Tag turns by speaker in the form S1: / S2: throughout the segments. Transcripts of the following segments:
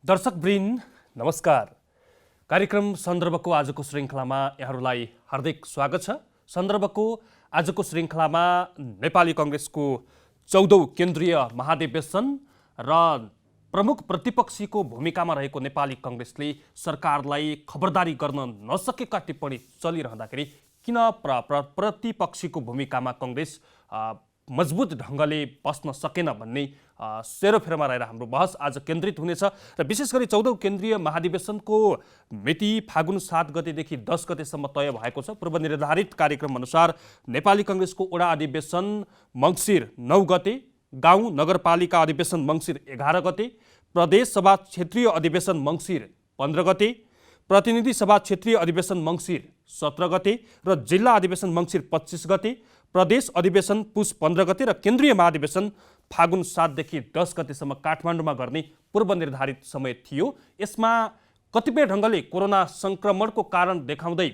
S1: दर्शकवृन्द नमस्कार। कार्यक्रम सन्दर्भको आजको श्रृङ्खलामा यहाँहरूलाई हार्दिक स्वागत छ। सन्दर्भको आजको श्रृङ्खलामा नेपाली कांग्रेसको 14औं केन्द्रीय महाधिवेशन र प्रमुख प्रतिपक्षीको भूमिकामा रहेको नेपाली कांग्रेसले सरकारलाई खबरदारी गर्न नसकेका टिप्पणी चलिरहँदाखेरि किन प्रतिपक्षीको भूमिकामा कांग्रेस मजबुत ढङ्गले बस्न सकेन भन्ने सेरोफेरोमा रहेर हाम्रो बहस आज केन्द्रित हुनेछ र विशेष गरी 14औं केन्द्रीय महाधिवेशनको मिति फागुन 7 गतेदेखि 10 गतेसम्म तय भएको छ। पूर्व निर्धारित कार्यक्रम अनुसार नेपाली कांग्रेसको वडा अधिवेशन मङ्सिर 9 गते, गाउँ नगरपालिका अधिवेशन मङ्सिर 11 गते, प्रदेश सभा क्षेत्रीय अधिवेशन मङ्सिर 15 गते, प्रतिनिधि सभा क्षेत्रीय अधिवेशन मङ्सिर 17 गते र जिल्ला अधिवेशन मङ्सिर 25 गते, प्रदेश अधिवेशन पुस 15 गते र केन्द्रीय महाधिवेशन फागुन 7 देखि 10 गतेसम्म काठमाडौँमा गर्ने पूर्व निर्धारित समय थियो। यसमा कतिपय ढङ्गले कोरोना संक्रमणको कारण देखाउँदै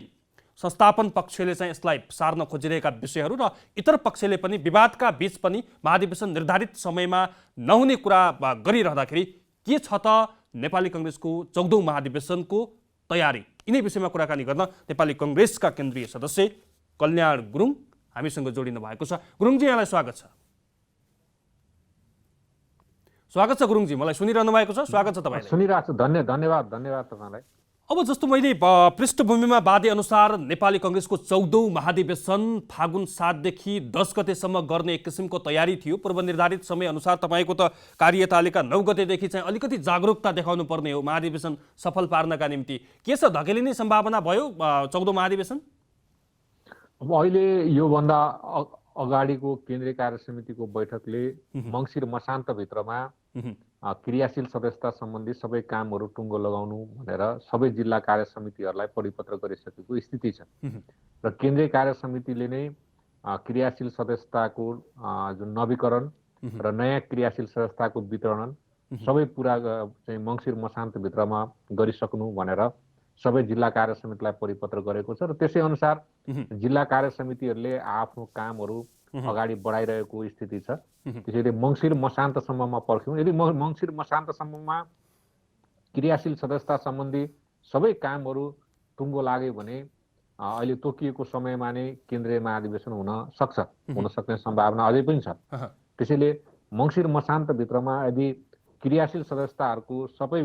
S1: संस्थापन पक्षले चाहिँ यसलाई सार्न खोजिरहेका विषयहरू र इतर पक्षले पनि विवादका बीच पनि महाधिवेशन निर्धारित समयमा नहुने कुरा गरिरहँदाखेरि के छ त नेपाली कांग्रेसको 14औं महाधिवेशनको तयारी, यिनै विषयमा कुराकानी गर्न नेपाली कांग्रेसका केन्द्रीय सदस्य कल्याण गुरुङ हामीसँग जोडिनु भएको छ। गुरुङजी, यहाँलाई स्वागत छ। स्वागत छ गुरुङजी, मलाई सुनिरहनु भएको छ? स्वागत छ तपाईलाई।
S2: सुनिरहेको छु। धन्यवाद तपाईलाई।
S1: अब जस्तो मैले पृष्ठभूमिमा बाँधे अनुसार नेपाली कांग्रेसको 14औं महाधिवेशन फागुन 7 देखि 10 गतेसम्म गर्ने एक किसिमको तयारी थियो। पूर्व निर्धारित समय अनुसार तपाईको त कार्यतालिका 9 गतेदेखि चाहिँ अलिकति जागरुकता देखाउनु पर्ने हो महाधिवेशन सफल पार्नका निम्ति। के छ, धकेलिने सम्भावना भयो 14औं महाधिवेशन?
S2: अब अहिले योभन्दा अगाडिको केन्द्रीय कार्य समितिको बैठकले मङ्सिर मसान्तभित्रमा क्रियाशील सदस्यता सम्बन्धी सबै कामहरू टुङ्गो लगाउनु भनेर सबै जिल्ला कार्य समितिहरूलाई परिपत्र गरिसकेको स्थिति छ र केन्द्रीय कार्य समितिले नै क्रियाशील सदस्यताको जुन नवीकरण र नयाँ क्रियाशील सदस्यताको वितरण सबै पुरा चाहिँ मङ्सिर मसान्तभित्रमा गरिसक्नु भनेर सबै जिल्ला कार्य समितिलाई परिपत्र गरेको छ र त्यसै अनुसार जिल्ला कार्य समितिहरूले आफ्नो कामहरू अगाडि बढाइरहेको स्थिति छ। त्यसैले मङ्सिर मसान्तसम्ममा पर्ख्यौँ। यदि मङ्सिर मसान्तसम्ममा क्रियाशील सदस्यता सम्बन्धी सबै कामहरू टुङ्गो लाग्यो भने अहिले तोकिएको समयमा नै केन्द्रीय महाधिवेशन हुन सक्ने सम्भावना अझै पनि छ। त्यसैले मङ्सिर मसान्तभित्रमा यदि क्रियाशील सदस्यताहरूको सबै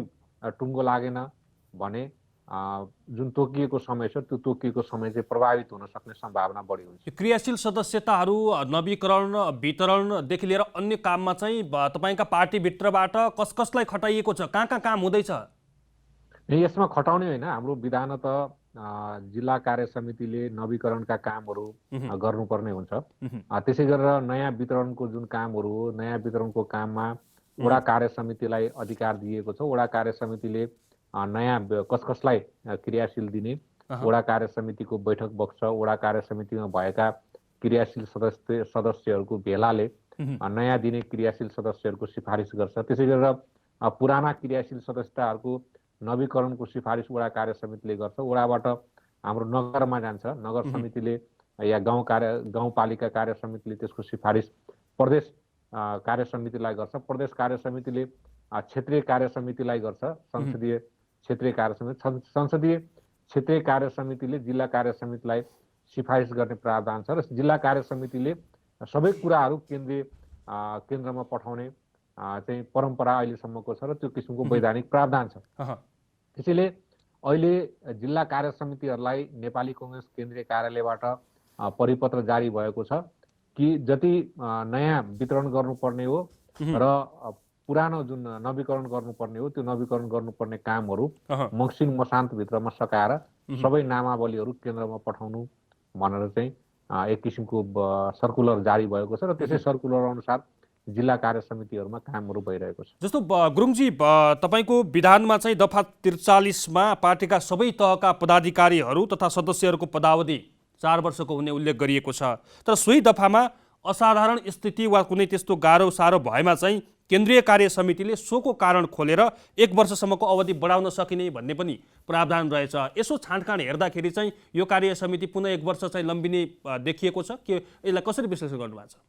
S2: टुङ्गो लागेन भने जुन तोकिएको समय छ त्यो तोकिएको समय चाहिँ प्रभावित हुन सक्ने सम्भावना बढी हुन्छ।
S1: क्रियाशील सदस्यताहरू नवीकरण वितरणदेखि लिएर अन्य काममा चाहिँ तपाईका पार्टीभित्रबाट कसलाई खटाइएको छ? कहाँ काम हुँदैछ?
S2: यसमा खटाउने होइन, हाम्रो विधानत जिल्ला कार्य समितिले नवीकरणका कामहरू गर्नुपर्ने हुन्छ। त्यसै गरेर नयाँ वितरणको जुन कामहरू हो, नयाँ वितरणको काममा वडा कार्य समितिलाई अधिकार दिएको छ। वडा कार्य समितिले नयाँ कसलाई क्रियाशील दिने वडा कार्य समितिको बैठक बस्छ। वडा कार्य समितिमा भएका क्रियाशील सदस्यहरूको भेलाले नयाँ दिने क्रियाशील सदस्यहरूको सिफारिस गर्छ। त्यसै गरेर पुराना क्रियाशील सदस्यताहरूको नवीकरणको सिफारिस वडा कार्य समितिले गर्छ। वडाबाट हाम्रो नगरमा जान्छ, नगर समितिले या गाउँपालिका कार्य समितिले त्यसको सिफारिस प्रदेश कार्य समितिलाई गर्छ। प्रदेश कार्य समितिले क्षेत्रीय कार्य समितिलाई गर्छ। संसदीय क्षेत्रीय कार्य समितिले जिल्ला कार्य समितिलाई सिफारिस गर्ने प्रावधान छ र जिल्ला कार्य समितिले सबै कुराहरू केन्द्रमा पठाउने चाहिँ परम्परा अहिलेसम्मको छ र त्यो किसिमको वैधानिक प्रावधान छ। त्यसैले अहिले जिल्ला कार्य समितिहरूलाई नेपाली कांग्रेस केन्द्रीय कार्यालयबाट परिपत्र जारी भएको छ कि जति नयाँ वितरण गर्नुपर्ने हो र पुरानो जुन नवीकरण गर्नुपर्ने हो त्यो नवीकरण गर्नुपर्ने कामहरू मङ्सिर मसान्तभित्रमा सकाएर सबै नामावलीहरू केन्द्रमा पठाउनु भनेर चाहिँ एक किसिमको सर्कुलर जारी भएको छ र त्यसै सर्कुलर अनुसार जिल्ला कार्य समितिहरूमा कामहरू भइरहेको छ।
S1: जस्तो गुरुङजी, तपाईको विधानमा चाहिँ दफा 43मा पार्टीका सबै तहका पदाधिकारीहरू तथा सदस्यहरूको पदावधि 4 वर्षको हुने उल्लेख गरिएको छ। तर सोही दफामा असाधारण स्थिति वा कुनै त्यस्तो गाह्रो साह्रो भएमा चाहिँ केन्द्रीय कार्य समितिले सोको कारण खोलेर 1 वर्षसम्मको अवधि बढाउन सकिने भन्ने पनि प्रावधान रहेछ। यसो छाँटकाँड हेर्दाखेरि चाहिँ यो कार्य समिति पुनः 1 वर्ष चाहिँ लम्बिने देखिएको छ कि यसलाई कसरी विश्लेषण गर्नुभएको छ?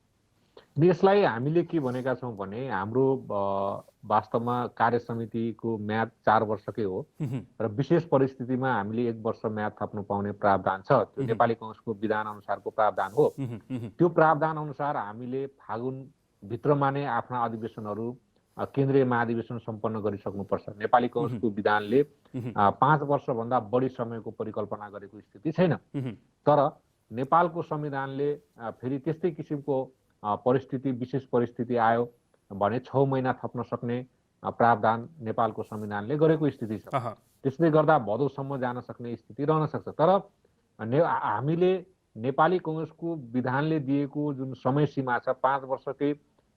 S2: यसलाई हामीले के भनेका छौँ भने हाम्रो वास्तवमा कार्य समितिको म्याद 4 वर्षकै हो र विशेष परिस्थितिमा हामीले 1 वर्ष म्याद थप्नु पाउने प्रावधान छ। त्यो नेपाली कांग्रेसको विधान अनुसारको प्रावधान हो। त्यो प्रावधान अनुसार हामीले फागुन भित्रमा नै आफ्ना अधिवेशनहरू केन्द्रीय महाधिवेशन सम्पन्न गरिसक्नुपर्छ। नेपाली कांग्रेसको विधानले 5 वर्षभन्दा बढी समयको परिकल्पना गरेको स्थिति छैन। तर नेपालको संविधानले फेरि त्यस्तै किसिमको परिस्थिति विशेष परिस्थिति आयो भने 6 महिना थप्न सक्ने प्रावधान नेपालको संविधानले गरेको स्थिति छ। त्यसले गर्दा भदौसम्म जान सक्ने स्थिति रहन सक्छ। तर हामीले नेपाली कांग्रेसको विधानले दिएको जुन समय सीमा छ 5 वर्षकै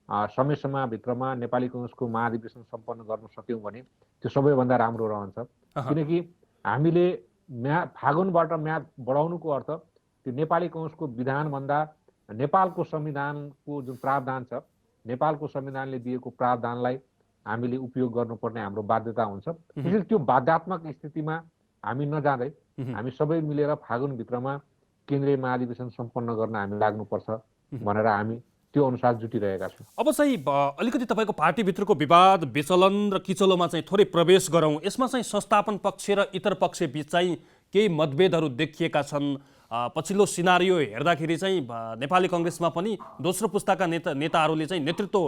S2: समय सीमाभित्रमा नेपाली कांग्रेसको महाधिवेशन सम्पन्न गर्न सक्यौँ भने त्यो सबैभन्दा राम्रो रहन्छ। किनकि हामीले फागुनबाट म्याद बढाउनुको अर्थ त्यो नेपाली कांग्रेसको विधानभन्दा नेपालको संविधानको जुन प्रावधान छ नेपालको संविधानले दिएको प्रावधानलाई हामीले उपयोग गर्नुपर्ने हाम्रो बाध्यता हुन्छ। त्यसैले त्यो बाध्यात्मक स्थितिमा हामी नजाँदै हामी सबै मिलेर फागुनभित्रमा केन्द्रीय महाधिवेशन सम्पन्न गर्न हामी लाग्नुपर्छ भनेर हामी त्यो अनुसार जुटिरहेका छौँ।
S1: अब चाहिँ अलिकति तपाईँको पार्टीभित्रको विवाद विचलन र किचलोमा चाहिँ थोरै प्रवेश गरौँ। यसमा चाहिँ संस्थापन पक्ष र इतर पक्ष बिच चाहिँ केही मतभेदहरू देखिएका छन्। पछिल्लो सिनारियो हेर्दाखेरि चाहिँ नेपाली कांग्रेसमा पनि दोस्रो पुस्ताका नेताहरूले चाहिँ नेतृत्व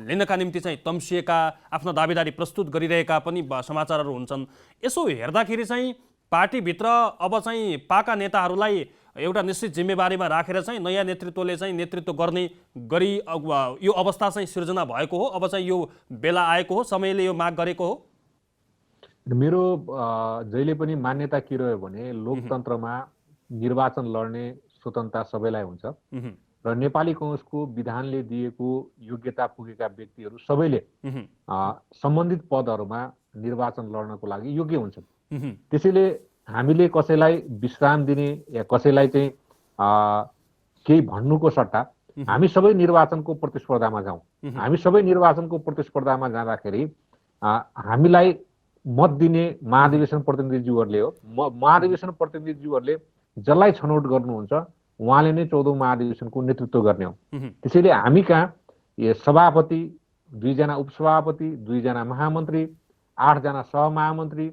S1: लिनका निम्ति चाहिँ तम्सिएका आफ्ना दावेदारी प्रस्तुत गरिरहेका पनि समाचारहरू हुन्छन्। यसो हेर्दाखेरि चाहिँ पार्टीभित्र अब चाहिँ पाका नेताहरूलाई एउटा निश्चित जिम्मेवारीमा राखेर चाहिँ नयाँ नेतृत्वले चाहिँ नेतृत्व गर्ने गरी यो अवस्था चाहिँ सिर्जना भएको हो। अब चाहिँ यो बेला आएको हो, समयले यो माग गरेको हो।
S2: मेरो जहिले पनि मान्यता के रह्यो भने लोकतन्त्रमा निर्वाचन लड्ने स्वतन्त्रता सबैलाई हुन्छ र नेपाली कांग्रेसको विधानले दिएको योग्यता पुगेका व्यक्तिहरू सबैले सम्बन्धित पदहरूमा निर्वाचन लड्नको लागि योग्य हुन्छन्। त्यसैले हामीले कसैलाई विश्राम दिने या कसैलाई चाहिँ केही भन्नुको सट्टा हामी सबै निर्वाचनको प्रतिस्पर्धामा जाउँ। हामी सबै निर्वाचनको प्रतिस्पर्धामा जाँदाखेरि हामीलाई मत दिने महाधिवेशन प्रतिनिधिज्यूहरूले हो। महाधिवेशन प्रतिनिधिज्यूहरूले जसलाई छनौट गर्नुहुन्छ उहाँले नै 14औं महाधिवेशनको नेतृत्व गर्ने हो। त्यसैले हामी कहाँ सभापति, 2 जना उपसभापति, 2 जना महामन्त्री, 8 जना सहमहामन्त्री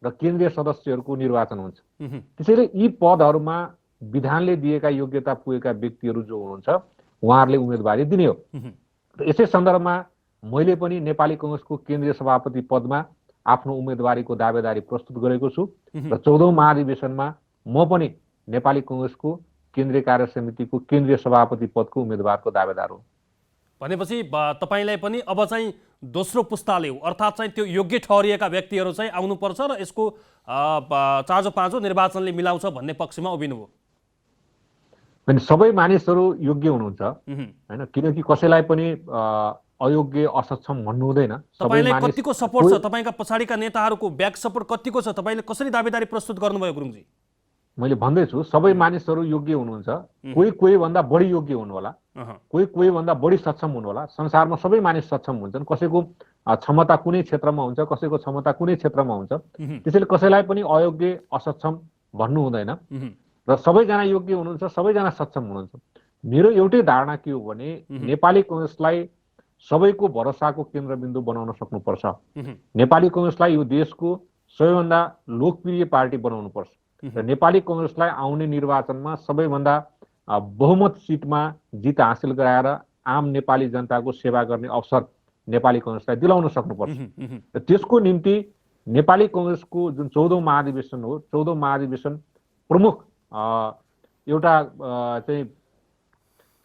S2: र केन्द्रीय सदस्यहरूको निर्वाचन हुन्छ। त्यसैले यी पदहरूमा विधानले दिएका योग्यता पुगेका व्यक्तिहरू जो हुनुहुन्छ उहाँहरूले उम्मेदवारी दिने हो। यसै सन्दर्भमा मैले पनि नेपाली कांग्रेसको केन्द्रीय सभापति पदमा आफ्नो उम्मेदवारीको दावेदारी प्रस्तुत गरेको छु र 14औं महाधिवेशनमा म पनि नेपाली कांग्रेसको केन्द्रीय कार्य समितिको केन्द्रीय सभापति पदको उम्मेदवारको दावेदार हो।
S1: भनेपछि तपाईलाई पनि अब चाहिँ दोस्रो पुस्ताले अर्थात् चाहिँ त्यो योग्य ठहरिएका व्यक्तिहरू चाहिँ आउनुपर्छ र यसको चाँजो पाँचो निर्वाचनले मिलाउँछ भन्ने पक्षमा उभिनुभयो।
S2: अनि सबै मानिसहरू योग्य हुनुहुन्छ हैन, किनकि कसैलाई पनि अयोग्य असक्षम भन्नु हुँदैन।
S1: तपाईलाई कतिको सपोर्ट छ? तपाईका पछाडीका नेताहरूको ब्याक सपोर्ट कतिको छ? तपाईले कसरी दावेदारी प्रस्तुत गर्नुभयो गुरुङजी?
S2: मैले भन्दैछु सबै मानिसहरू योग्य हुनुहुन्छ। कोही भन्दा बढी योग्य हुनु होला, कोही भन्दा बढी सक्षम हुनु होला। संसारमा सबै मानिस सक्षम हुन्छन्। कसैको क्षमता कुनै क्षेत्रमा हुन्छ, कसैको क्षमता कुनै क्षेत्रमा हुन्छ। त्यसैले कसैलाई पनि अयोग्य असक्षम भन्नु हुँदैन र सबैजना योग्य हुनुहुन्छ, सबैजना सक्षम हुनुहुन्छ। मेरो एउटै धारणा के हो भने नेपाली कांग्रेसलाई सबैको भरोसाको केन्द्रबिन्दु बनाउन सक्नुपर्छ। नेपाली कांग्रेसलाई यो देशको सबैभन्दा लोकप्रिय पार्टी बनाउनुपर्छ र नेपाली कांग्रेसलाई आउने निर्वाचनमा सबैभन्दा बहुमत सिटमा जित हासिल गराएर आम नेपाली जनताको सेवा गर्ने अवसर नेपाली कांग्रेसलाई दिलाउन सक्नुपर्छ। र त्यसको निम्ति नेपाली कांग्रेसको जुन 14औं महाधिवेशन हो, 14औं महाधिवेशन प्रमुख एउटा चाहिँ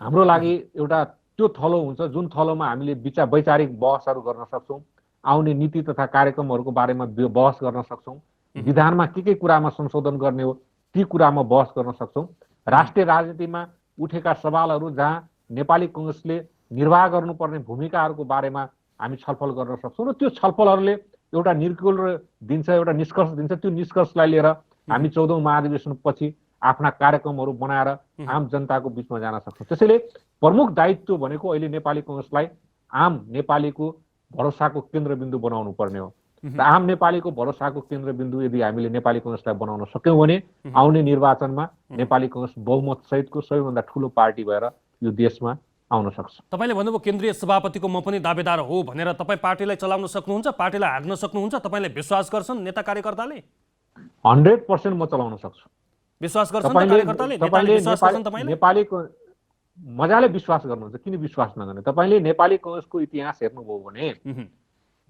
S2: हाम्रो लागि एउटा त्यो थलो हुन्छ जुन थलोमा हामीले वैचारिक बहसहरू गर्न सक्छौँ, आउने नीति तथा कार्यक्रमहरूको बारेमा बहस गर्न सक्छौँ, विधानमा के कुरामा संशोधन गर्ने हो ती कुरामा बहस गर्न सक्छौँ। राष्ट्रिय राजनीतिमा उठेका सवालहरू जहाँ नेपाली कांग्रेसले निर्वाह गर्नुपर्ने भूमिकाहरूको बारेमा हामी छलफल गर्न सक्छौँ र त्यो छलफलहरूले एउटा निर्कुल दिन्छ, एउटा निष्कर्ष दिन्छ। त्यो निष्कर्षलाई लिएर हामी 14औं महाधिवेशन पछि आफ्ना कार्यक्रमहरू बनाएर आम जनताको बीचमा जान सक्छौँ। त्यसैले प्रमुख दायित्व भनेको अहिले नेपाली कांग्रेसलाई आम नेपालीको भरोसाको केन्द्रबिन्दु बनाउनु पर्ने हो। र आम नेपालीको भरोसाको केन्द्रबिन्दु यदि हामीले नेपाली कांग्रेसलाई बनाउन सक्यौँ भने आउने निर्वाचनमा नेपाली कांग्रेस बहुमत सहितको सबैभन्दा ठूलो पार्टी भएर यो देशमा आउन सक्छ।
S1: तपाईँले भन्नुभयो केन्द्रीय सभापतिको म पनि दावेदार हो भनेर, तपाईँ पार्टीलाई चलाउन सक्नुहुन्छ, पार्टीलाई हाँक्न सक्नुहुन्छ, तपाईँले विश्वास गर्छन् नेता कार्यकर्ताले?
S2: 100% म चलाउन सक्छु।
S1: विश्वास गर्छन् त
S2: तपाईँले
S1: कार्यकर्ताले? नेताले विश्वास गर्छन् तपाईँले?
S2: नेपालीको मजाले विश्वास गर्नुहुन्छ, किन विश्वास नगर्ने? तपाईँले नेपाली कङ्ग्रेसको इतिहास हेर्नुभयो भने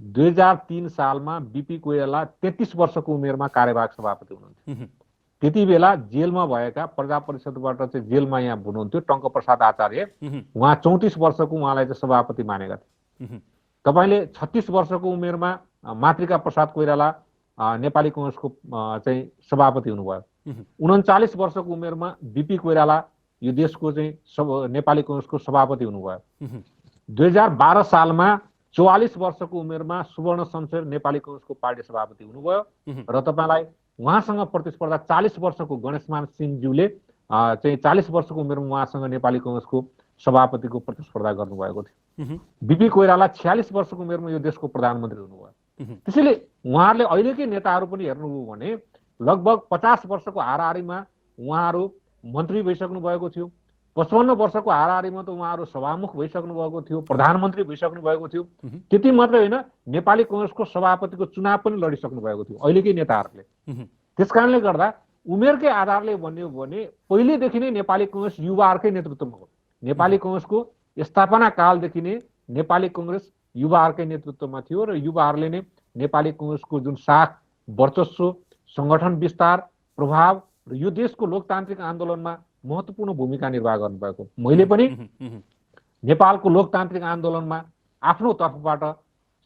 S2: 2003 सालमा बीपी कोइराला 33 वर्षको उमेरमा कार्यवाहक सभापति हुनुहुन्थ्यो। त्यति बेला जेलमा भएका प्रजा परिषदबाट चाहिँ जेलमा यहाँ हुनुहुन्थ्यो टङ्क प्रसाद आचार्य, उहाँ 34 वर्षको उहाँलाई चाहिँ सभापति मानेका थिए। तपाईँले 36 वर्षको उमेरमा मातृका प्रसाद कोइराला नेपाली कङ्ग्रेसको चाहिँ सभापति हुनुभयो। 39 वर्षको उमेरमा बीपी कोइराला यो देशको चाहिँ नेपाली कङ्ग्रेसको सभापति हुनुभयो। 2012 सालमा 44 वर्षको उमेरमा सुवर्ण शमशेर नेपाली कङ्ग्रेसको पार्टी सभापति हुनुभयो र तपाईँलाई उहाँसँग प्रतिस्पर्धा 40 वर्षको गणेशमान सिंहज्यूले चाहिँ 40 वर्षको उमेरमा उहाँसँग नेपाली कङ्ग्रेसको सभापतिको प्रतिस्पर्धा गर्नुभएको थियो। बीपी कोइराला 46 वर्षको उमेरमा यो देशको प्रधानमन्त्री हुनुभयो। त्यसैले उहाँहरूले अहिलेकै नेताहरू पनि हेर्नुभयो भने लगभग 50 वर्षको हाराहारीमा उहाँहरू मन्त्री भइसक्नु भएको थियो। 55 वर्षको हाराहारीमा त उहाँहरू सभामुख भइसक्नु भएको थियो, प्रधानमन्त्री भइसक्नु भएको थियो। त्यति मात्रै होइन, नेपाली कङ्ग्रेसको सभापतिको चुनाव पनि लडिसक्नु भएको थियो अहिलेकै नेताहरूले। त्यसकारणले गर्दा उमेरकै आधारले भन्यो भने पहिलेदेखि नै नेपाली कङ्ग्रेस युवाहरूकै नेतृत्वमा हो। नेपाली कङ्ग्रेसको स्थापना कालदेखि नै नेपाली कङ्ग्रेस युवाहरूकै नेतृत्वमा थियो र युवाहरूले नै नेपाली कङ्ग्रेसको जुन साख, वर्चस्व, सङ्गठन विस्तार, प्रभाव र यो देशको लोकतान्त्रिक आन्दोलनमा महत्त्वपूर्ण भूमिका निर्वाह गर्नुभएको। मैले पनि नेपालको लोकतान्त्रिक आन्दोलनमा आफ्नो तर्फबाट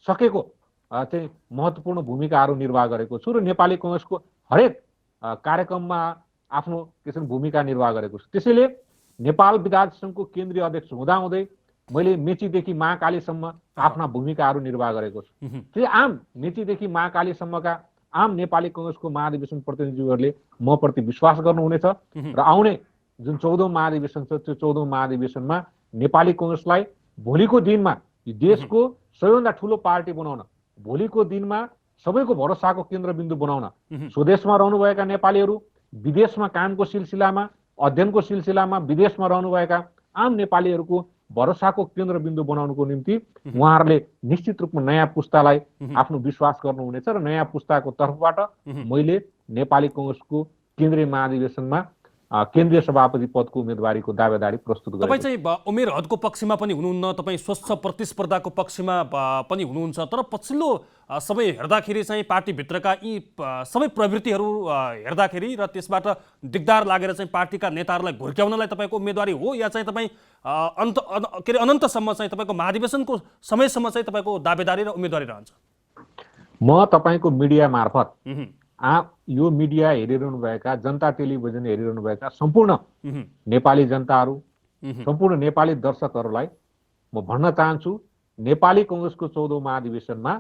S2: सकेको चाहिँ महत्त्वपूर्ण भूमिकाहरू निर्वाह गरेको छु र नेपाली कङ्ग्रेसको हरेक कार्यक्रममा आफ्नो किसिम भूमिका निर्वाह गरेको छु। त्यसैले नेपाल विधायक सङ्घको केन्द्रीय अध्यक्ष हुँदाहुँदै मैले मेचीदेखि महाकालीसम्म आफ्ना भूमिकाहरू निर्वाह गरेको छु। त्यो आम मेचीदेखि महाकालीसम्मका आम नेपाली कङ्ग्रेसको महाधिवेशन प्रतिनिधिहरूले म प्रति विश्वास गर्नुहुनेछ र आउने जुन 14औं महाधिवेशन छ त्यो 14औं महाधिवेशनमा नेपाली कङ्ग्रेसलाई भोलिको दिनमा देशको सबैभन्दा ठुलो पार्टी बनाउन, भोलिको दिनमा सबैको भरोसाको केन्द्रबिन्दु बनाउन, स्वदेशमा रहनुभएका नेपालीहरू, विदेशमा कामको सिलसिलामा, अध्ययनको सिलसिलामा विदेशमा रहनुभएका आम नेपालीहरूको भरोसाको केन्द्रबिन्दु बनाउनुको निम्ति उहाँहरूले निश्चित रूपमा नयाँ पुस्तालाई आफ्नो विश्वास गर्नुहुनेछ र नयाँ पुस्ताको तर्फबाट मैले नेपाली कङ्ग्रेसको केन्द्रीय महाधिवेशनमा केन्द्रीय सभापति पदको उम्मेदवारीको दावेदारी प्रस्तुत गरेको।
S1: तपाईँ चाहिँ उमेर हदको पक्षमा पनि हुनुहुन्न, तपाईँ स्वच्छ प्रतिस्पर्धाको पक्षमा पनि हुनुहुन्छ, तर पछिल्लो समय हेर्दाखेरि चाहिँ पार्टीभित्रका यी सबै प्रवृत्तिहरू हेर्दाखेरि र त्यसबाट दिगदार लागेर चाहिँ पार्टीका नेताहरूलाई घुर्क्याउनलाई तपाईँको उम्मेदवारी हो या चाहिँ तपाईँ अनन्तसम्म चाहिँ तपाईँको महाधिवेशनको समयसम्म चाहिँ तपाईँको दावेदारी र उम्मेदवारी रहन्छ?
S2: म तपाईँको मिडिया मार्फत यो मिडिया हेरिरहनुभएका, जनता टेलिभिजन हेरिरहनुभएका सम्पूर्ण नेपाली जनताहरू, सम्पूर्ण नेपाली दर्शकहरूलाई म भन्न चाहन्छु, नेपाली कङ्ग्रेसको 14औं महाधिवेशनमा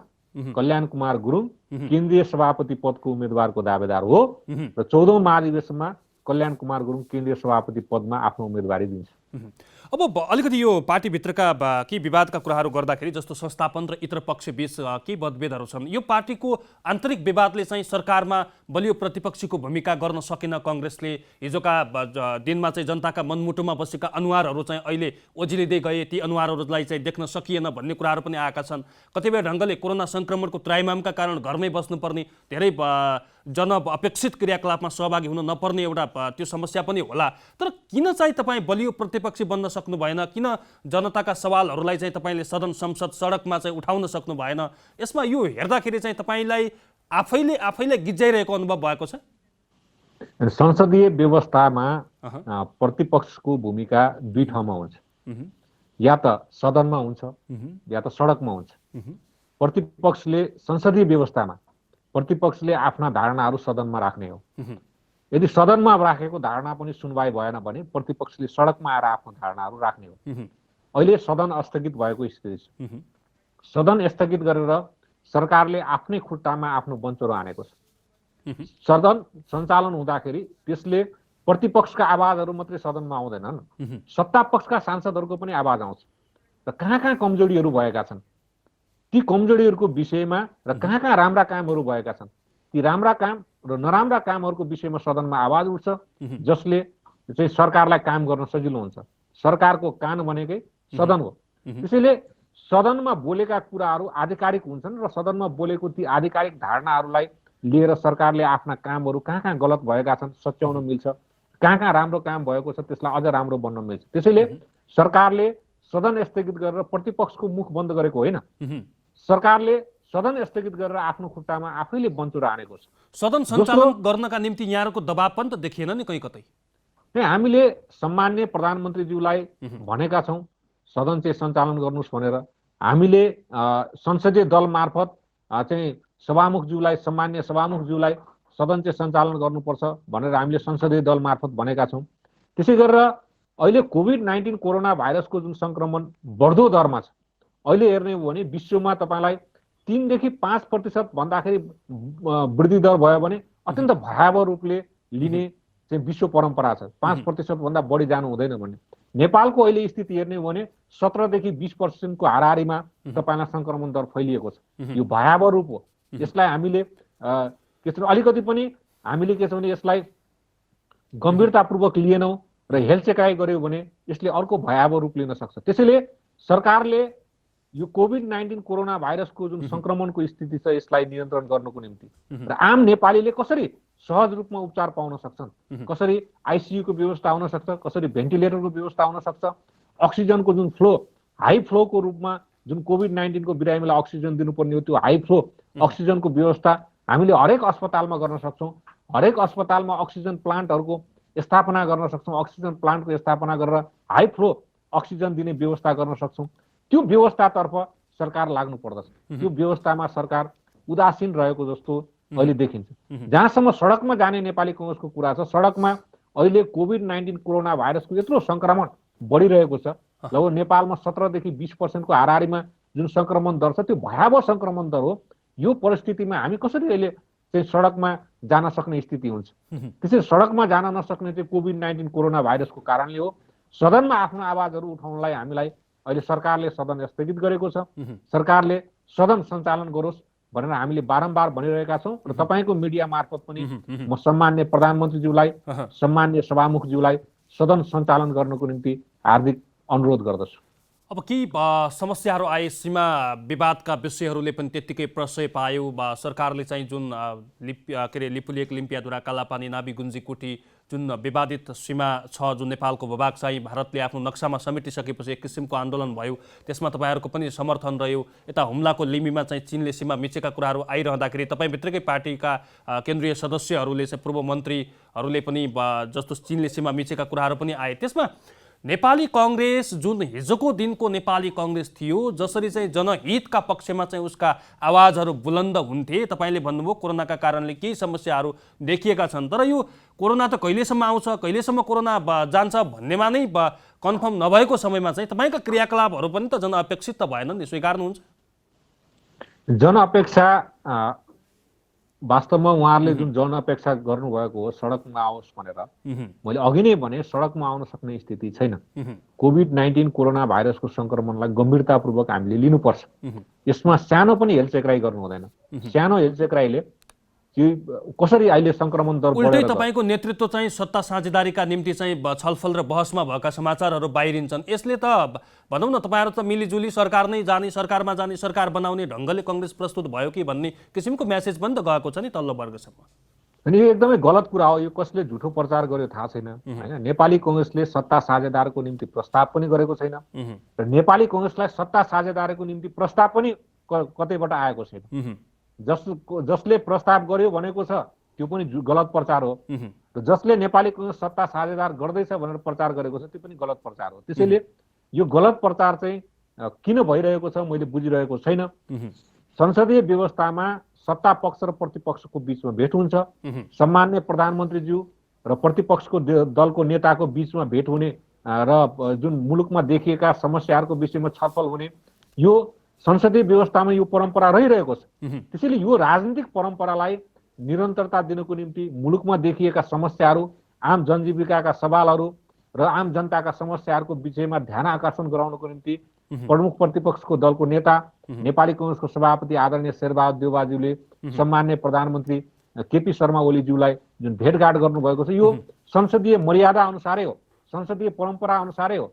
S2: कल्याण कुमार गुरुङ केन्द्रीय सभापति पदको उम्मेदवारको दावेदार हो र 14औं महाधिवेशनमा कल्याण कुमार गुरुङ केन्द्रीय सभापति पदमा आफ्नो उम्मेदवारी दिन्छ।
S1: अब अलिकति यो पार्टीभित्रका केही विवादका कुराहरू गर्दाखेरि जस्तो संस्थापन र इतर पक्षबीच केही मतभेदहरू छन्। यो पार्टीको आन्तरिक विवादले चाहिँ सरकारमा बलियो प्रतिपक्षीको भूमिका गर्न सकेन काङ्ग्रेसले। हिजोका दिनमा चाहिँ जनताका मनमुटुमा बसेका अनुहारहरू चाहिँ अहिले ओझिलिँदै गए, ती अनुहारहरूलाई चाहिँ देख्न सकिएन भन्ने कुराहरू पनि आएका छन्। कतिपय ढङ्गले कोरोना सङ्क्रमणको त्राइमामका कारण घरमै बस्नुपर्ने, धेरै जन अपेक्षित क्रियाकलापमा सहभागी हुन नपर्ने एउटा त्यो समस्या पनि होला। तर किन चाहिँ तपाईँ बलियो प्रतिपक्षी बन्न सक्नु भएन? किन जनताका सवालहरूलाई चाहिँ तपाईँले सदन, संसद, सडकमा चाहिँ उठाउन सक्नु भएन? यसमा यो हेर्दाखेरि चाहिँ तपाईँलाई आफैले गिज्जाइरहेको अनुभव भएको छ?
S2: संसदीय व्यवस्थामा प्रतिपक्षको भूमिका दुई ठाउँमा हुन्छ, या त सदनमा हुन्छ या त सडकमा हुन्छ। प्रतिपक्षले संसदीय व्यवस्थामा प्रतिपक्षले आफ्ना धारणाहरू सदनमा राख्ने हो। यदि सदनमा राखेको धारणा पनि सुनवाई भएन भने प्रतिपक्षले सडकमा आएर आफ्नो धारणाहरू राख्ने हो। अहिले सदन स्थगित भएको स्थिति छ। सदन स्थगित गरेर सरकारले आफ्नै खुट्टामा आफ्नो बन्चरो हानेको छ। सदन सञ्चालन हुँदाखेरि त्यसले प्रतिपक्षका आवाजहरू मात्रै सदनमा आउँदैनन्, सत्ता पक्षका सांसदहरूको पनि आवाज आउँछ र कहाँ कहाँ कमजोरीहरू भएका छन् ती कमजोरीहरूको विषयमा र कहाँ कहाँ राम्रा कामहरू भएका छन् ती राम्रा काम र नराम्रा कामहरूको विषयमा सदनमा आवाज उठ्छ, जसले चाहिँ सरकारलाई काम गर्न सजिलो हुन्छ। सरकारको कान भनेकै सदन हो। त्यसैले सदनमा बोलेका कुराहरू आधिकारिक हुन्छन् र सदनमा बोलेको ती आधिकारिक धारणाहरूलाई लिएर सरकारले आफ्ना कामहरू कहाँ कहाँ गलत भएका छन् सच्याउन मिल्छ, कहाँ कहाँ राम्रो काम भएको छ त्यसलाई अझ राम्रो बन्न मिल्छ। त्यसैले सरकारले सदन स्थगित गरेर प्रतिपक्षको मुख बन्द गरेको होइन, सरकारले सदन स्थगित गरेर आफ्नो खुट्टामा आफैले बन्चुर हानेको छ।
S1: सदन सञ्चालन गर्नका निम्ति यहाँहरूको दबाब पनि त देखिएन नि कहीँ कतै।
S2: हामीले सम्माननीय प्रधानमन्त्रीज्यूलाई भनेका छौँ सदन चाहिँ सञ्चालन गर्नुहोस् भनेर। हामीले संसदीय दल मार्फत चाहिँ सम्माननीय सभामुखज्यूलाई सदन चाहिँ सञ्चालन गर्नुपर्छ भनेर हामीले संसदीय दल मार्फत भनेका छौँ। त्यसै गरेर अहिले कोभिड-19 कोरोना भाइरसको जुन सङ्क्रमण बढ्दो दरमा छ, अहिले हेर्ने हो भने विश्वमा तपाईँलाई 3 देखि 5% भन्दाखेरि वृद्धि दर भयो भने अत्यन्त भयावह रूपले लिने चाहिँ विश्व परम्परा छ। 5% भन्दा बढी जानु हुँदैन भन्ने। नेपालको अहिले स्थिति हेर्ने हो भने 17 देखि 20% को हाराहारीमा तपाईँलाई सङ्क्रमण दर फैलिएको छ। यो भयावह रूप हो। यसलाई हामीले के छ अलिकति पनि हामीले के छ भने यसलाई गम्भीरतापूर्वक लिएनौँ र हेलचेक्राइ गर्यो भने यसले अर्को भयावह रूप लिन सक्छ। त्यसैले सरकारले यो कोभिड-19 कोरोना भाइरसको जुन सङ्क्रमणको स्थिति छ यसलाई नियन्त्रण गर्नको निम्ति र आम नेपालीले कसरी सहज रूपमा उपचार पाउन सक्छन्, कसरी आइसियुको व्यवस्था हुन सक्छ, कसरी भेन्टिलेटरको व्यवस्था हुन सक्छ, अक्सिजनको जुन फ्लो हाई फ्लोको रूपमा जुन कोभिड-19 को बिरामीलाई अक्सिजन दिनुपर्ने हो त्यो हाई फ्लो अक्सिजनको व्यवस्था हामीले हरेक अस्पतालमा गर्न सक्छौँ। हरेक अस्पतालमा अक्सिजन प्लान्टहरूको स्थापना गर्न सक्छौँ। अक्सिजन प्लान्टको स्थापना गरेर हाई फ्लो अक्सिजन दिने व्यवस्था गर्न सक्छौँ। त्यो व्यवस्थातर्फ सरकार लाग्नु पर्दछ। त्यो व्यवस्थामा सरकार उदासीन रहेको जस्तो अहिले देखिन्छ। जहाँसम्म सडकमा जाने नेपाली कांग्रेसको कुरा छ, सडकमा अहिले कोभिड-19 कोरोना भाइरसको यत्रो सङ्क्रमण बढिरहेको छ। लगभग नेपालमा 17 देखि 20% को हाराहारीमा जुन सङ्क्रमण दर छ त्यो भयावह सङ्क्रमण दर हो। यो परिस्थितिमा हामी कसरी अहिले चाहिँ सडकमा जान सक्ने स्थिति हुन्छ? त्यसैले सडकमा जान नसक्ने चाहिँ कोभिड-19 कोरोना भाइरसको कारणले हो। सदनमा आफ्नो आवाजहरू उठाउनलाई हामीलाई अहिले सरकारले सदन स्थगित गरेको छ। सरकारले सदन सञ्चालन गरोस् भनेर हामीले बारम्बार भनिरहेका छौँ र तपाईँको मिडिया मार्फत पनि म सम्माननीय प्रधानमन्त्रीज्यूलाई, सम्माननीय सभामुखज्यूलाई सदन सञ्चालन गर्नको निम्ति हार्दिक अनुरोध गर्दछु।
S1: अब केही समस्याहरू आए, सीमा विवादका विषयहरूले पनि त्यत्तिकै प्रशय पायो। सरकारले चाहिँ जुन लिपुलेक लिम्पियाधुरा कालापानी नाभी गुन्जी कोठी जुन विवादित सीमा छ, जुन नेपालको भूभाग चाहिँ भारतले आफ्नो नक्सामा समेटिसकेपछि एक किसिमको आन्दोलन भयो, त्यसमा तपाईँहरूको पनि समर्थन रह्यो। यता हुम्लाको लिम्बीमा चाहिँ चीनले सीमा मिचेका कुराहरू आइरहँदाखेरि तपाईँभित्रकै पार्टीका केन्द्रीय सदस्यहरूले चाहिँ पूर्व मन्त्रीहरूले पनि जस्तो चीनले सीमा मिचेका कुराहरू पनि आए। त्यसमा नेपाली कांग्रेस जुन हिजोको दिनको नेपाली कांग्रेस थियो, जसरी चाहिँ जनहितका पक्षमा चाहिँ उसका आवाजहरू बुलन्द हुन्थे, तपाईँले भन्नुभयो कोरोनाका कारणले केही समस्याहरू देखिएका छन्, तर यो कोरोना त कहिलेसम्म आउँछ, कहिलेसम्म कोरोना जान्छ भन्नेमा नै कन्फर्म नभएको समयमा चाहिँ तपाईँका क्रियाकलापहरू पनि त जनअपेक्षित त भएनन् नि, स्वीकार्नुहुन्छ?
S2: जनअपेक्षा वास्तवमा उहाँहरूले जुन जनअपेक्षा गर्नुभएको हो सडकमा आओस् भनेर, मैले अघि नै भने सडकमा आउन सक्ने स्थिति छैन। कोभिड-19 कोरोना भाइरसको सङ्क्रमणलाई गम्भीरतापूर्वक हामीले लिनुपर्छ। यसमा सानो पनि हेलचेक्राइ गर्नु हुँदैन। सानो हेलचेक्राइले कसरी अहिले सङ्क्रमण दर
S1: उल्टै तपाईँको नेतृत्व चाहिँ सत्ता साझेदारीका निम्ति चाहिँ छलफल र बहसमा भएका समाचारहरू बाहिरिन्छन्। यसले त भनौँ न तपाईँहरू त मिलिजुली सरकार नै जाने, सरकारमा जाने, सरकार बनाउने ढङ्गले कांग्रेस प्रस्तुत भयो कि भन्ने किसिमको म्यासेज पनि त गएको छ नि तल्लो वर्गसम्म।
S2: अनि यो एकदमै गलत कुरा हो। यो कसले झुठो प्रचार गर्यो थाहा छैन हैन। नेपाली कांग्रेसले सत्ता साझेदारको निम्ति प्रस्ताव पनि गरेको छैन र नेपाली कांग्रेसलाई सत्ता साझेदारको निम्ति प्रस्ताव पनि कतैबाट आएको छैन। जसले प्रस्ताव गर्यो भनेको छ त्यो पनि गलत प्रचार हो र जसले नेपाली कांग्रेस सत्ता साझेदार गर्दैछ भनेर प्रचार गरेको छ त्यो पनि गलत प्रचार हो। त्यसैले यो गलत प्रचार चाहिँ किन भइरहेको छ मैले बुझिरहेको छैन। संसदीय व्यवस्थामा सत्ता पक्ष र प्रतिपक्षको बीचमा भेट हुन्छ। सम्माननीय प्रधानमन्त्रीज्यू र प्रतिपक्षको दलको नेताको बीचमा भेट हुने र जुन मुलुकमा देखिएका समस्याहरूको विषयमा छलफल हुने, यो संसदीय व्यवस्थामा यो परम्परा रहिरहेको छ। त्यसैले यो राजनीतिक परम्परालाई निरन्तरता दिनको निम्ति मुलुकमा देखिएका समस्याहरू, आम जनजीविकाका सवालहरू र आम जनताका समस्याहरूको विषयमा ध्यान आकर्षण गराउनको निम्ति प्रमुख प्रतिपक्षको दलको नेता नेपाली कांग्रेसको सभापति आदरणीय शेरबहादुर देउवाज्यूले सम्माननीय प्रधानमन्त्री केपी शर्मा ओलीज्यूलाई जुन भेटघाट गर्नुभएको छ यो संसदीय मर्यादा अनुसारै हो, संसदीय परम्परा अनुसारै हो।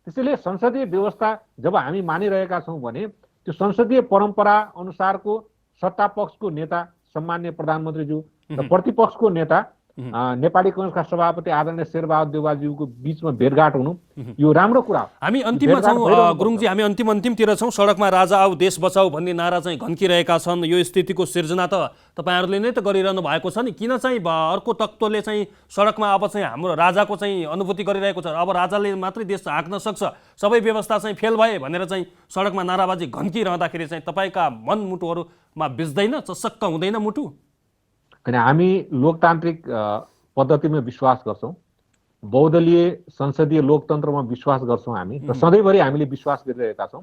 S2: त्यसैले संसदीय व्यवस्था जब हामी मानिरहेका छौँ भने त्यो संसदीय परम्परा अनुसारको सत्ता पक्षको नेता सम्मान्य प्रधानमन्त्रीज्यू र प्रतिपक्षको नेता नेपाली कांग्रेसका सभापति आदरणीय शेरबहादुर देउवाज्यूको बीचमा भेटघाट हुनु यो राम्रो कुरा हो।
S1: हामी अन्तिममा छौँ गुरुङजी, हामी अन्तिमतिर छौँ। सडकमा राजा आऊ देश बचाऊ भन्ने नारा चाहिँ घन्किरहेका छन्। यो स्थितिको सिर्जना त तपाईँहरूले नै त गरिरहनु भएको छ नि, किन चाहिँ अर्को तत्त्वले चाहिँ सडकमा अब चाहिँ हाम्रो राजाको चाहिँ अनुभूति गरिरहेको छ? अब राजाले मात्रै देश हाँक्न सक्छ, सबै व्यवस्था चाहिँ फेल भए भनेर चाहिँ सडकमा नाराबाजी घन्किरहँदाखेरि चाहिँ तपाईँका मनमुटुहरूमा बिच्दैन, चसक्क हुँदैन मुटु?
S2: अनि हामी लोकतान्त्रिक पद्धतिमा विश्वास गर्छौँ, बहुदलीय संसदीय लोकतन्त्रमा विश्वास गर्छौँ हामी र सधैँभरि हामीले विश्वास गरिरहेका छौँ।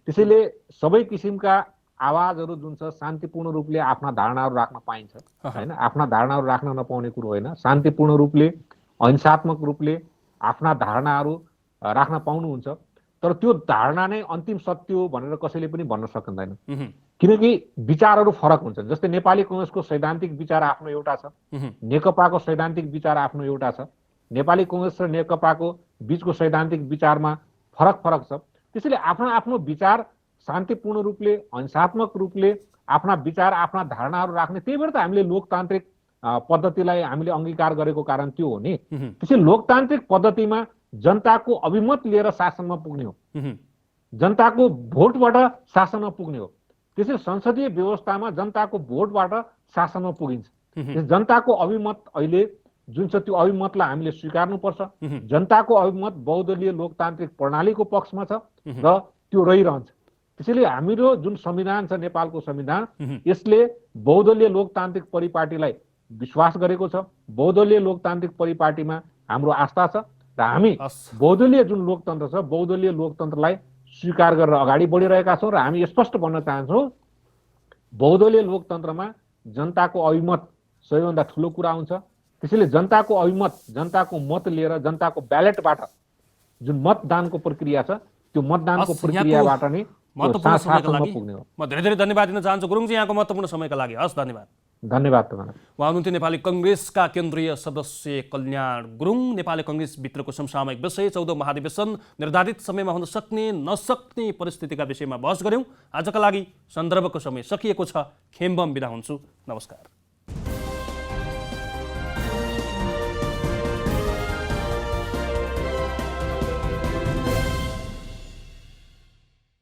S2: त्यसैले सबै किसिमका आवाजहरू जुन छ शान्तिपूर्ण रूपले आफ्ना धारणाहरू राख्न पाइन्छ हैन, आफ्ना धारणाहरू राख्न नपाउने कुरो होइन। शान्तिपूर्ण रूपले अहिंसात्मक रूपले आफ्ना धारणाहरू राख्न पाउनुहुन्छ, तर त्यो धारणा नै अन्तिम सत्य हो भनेर कसैले पनि भन्न सकिँदैन, किनकि विचारहरू फरक हुन्छन्। जस्तै नेपाली कांग्रेसको सैद्धान्तिक विचार आफ्नो एउटा छ, नेकपाको सैद्धान्तिक विचार आफ्नो एउटा छ, नेपाली कांग्रेस र नेकपाको बीचको सैद्धान्तिक विचारमा फरक छ। त्यसैले आफ्नो आफ्नो विचार शान्तिपूर्ण रूपले अहिंसात्मक रूपले आफ्ना विचार आफ्ना धारणाहरू राख्ने, त्यही भएर त हामीले लोकतान्त्रिक पद्धतिलाई हामीले अंगीकार गरेको कारण त्यो हो नि। त्यसैले लोकतान्त्रिक पद्धतिमा जनताको अभिमत लिएर शासनमा पुग्ने हो, जनताको भोटबाट शासनमा पुग्ने हो। त्यसैले संसदीय व्यवस्थामा जनताको भोटबाट शासनमा पुगिन्छ। जनताको अभिमत अहिले जुन छ त्यो अभिमतलाई हामीले स्वीकार्नुपर्छ। जनताको अभिमत बहुदलीय लोकतान्त्रिक प्रणालीको पक्षमा छ र त्यो रहिरहन्छ। त्यसैले हाम्रो जुन संविधान छ नेपालको संविधान, यसले बहुदलीय लोकतान्त्रिक परिपाटीलाई विश्वास गरेको छ। बहुदलीय लोकतान्त्रिक परिपाटीमा हाम्रो आस्था छ र हामी बहुदलीय जुन लोकतन्त्र छ बहुदलीय लोकतन्त्रलाई स्वीकार गरेर अगाडि बढिरहेका छौँ। र हामी स्पष्ट भन्न चाहन्छौँ, बहुदलीय लोकतन्त्रमा जनताको अभिमत सबैभन्दा ठुलो कुरा हुन्छ। त्यसैले जनताको अभिमत, जनताको मत लिएर जनताको ब्यालेटबाट जुन मतदानको प्रक्रिया छ त्यो मतदानको प्रक्रियाबाट नै
S1: महत्त्वपूर्ण समयका लागि म धेरै धेरै धन्यवाद दिन चाहन्छु गुरुङजी, यहाँको महत्त्वपूर्ण समयका लागि। हस्, धन्यवाद।
S2: धन्यवाद तपाईँलाई।
S1: उहाँ हुनुहुन्थ्यो नेपाली कांग्रेसका केन्द्रीय सदस्य कल्याण गुरुङ। नेपाली कांग्रेसभित्रको समसामयिक विषय 14औं महाधिवेशन निर्धारित समयमा हुन सक्ने नसक्ने परिस्थितिका विषयमा बहस गऱ्यौँ। आजका लागि सन्दर्भको समय सकिएको छ। खेम्बम बिदा हुन्छु। नमस्कार।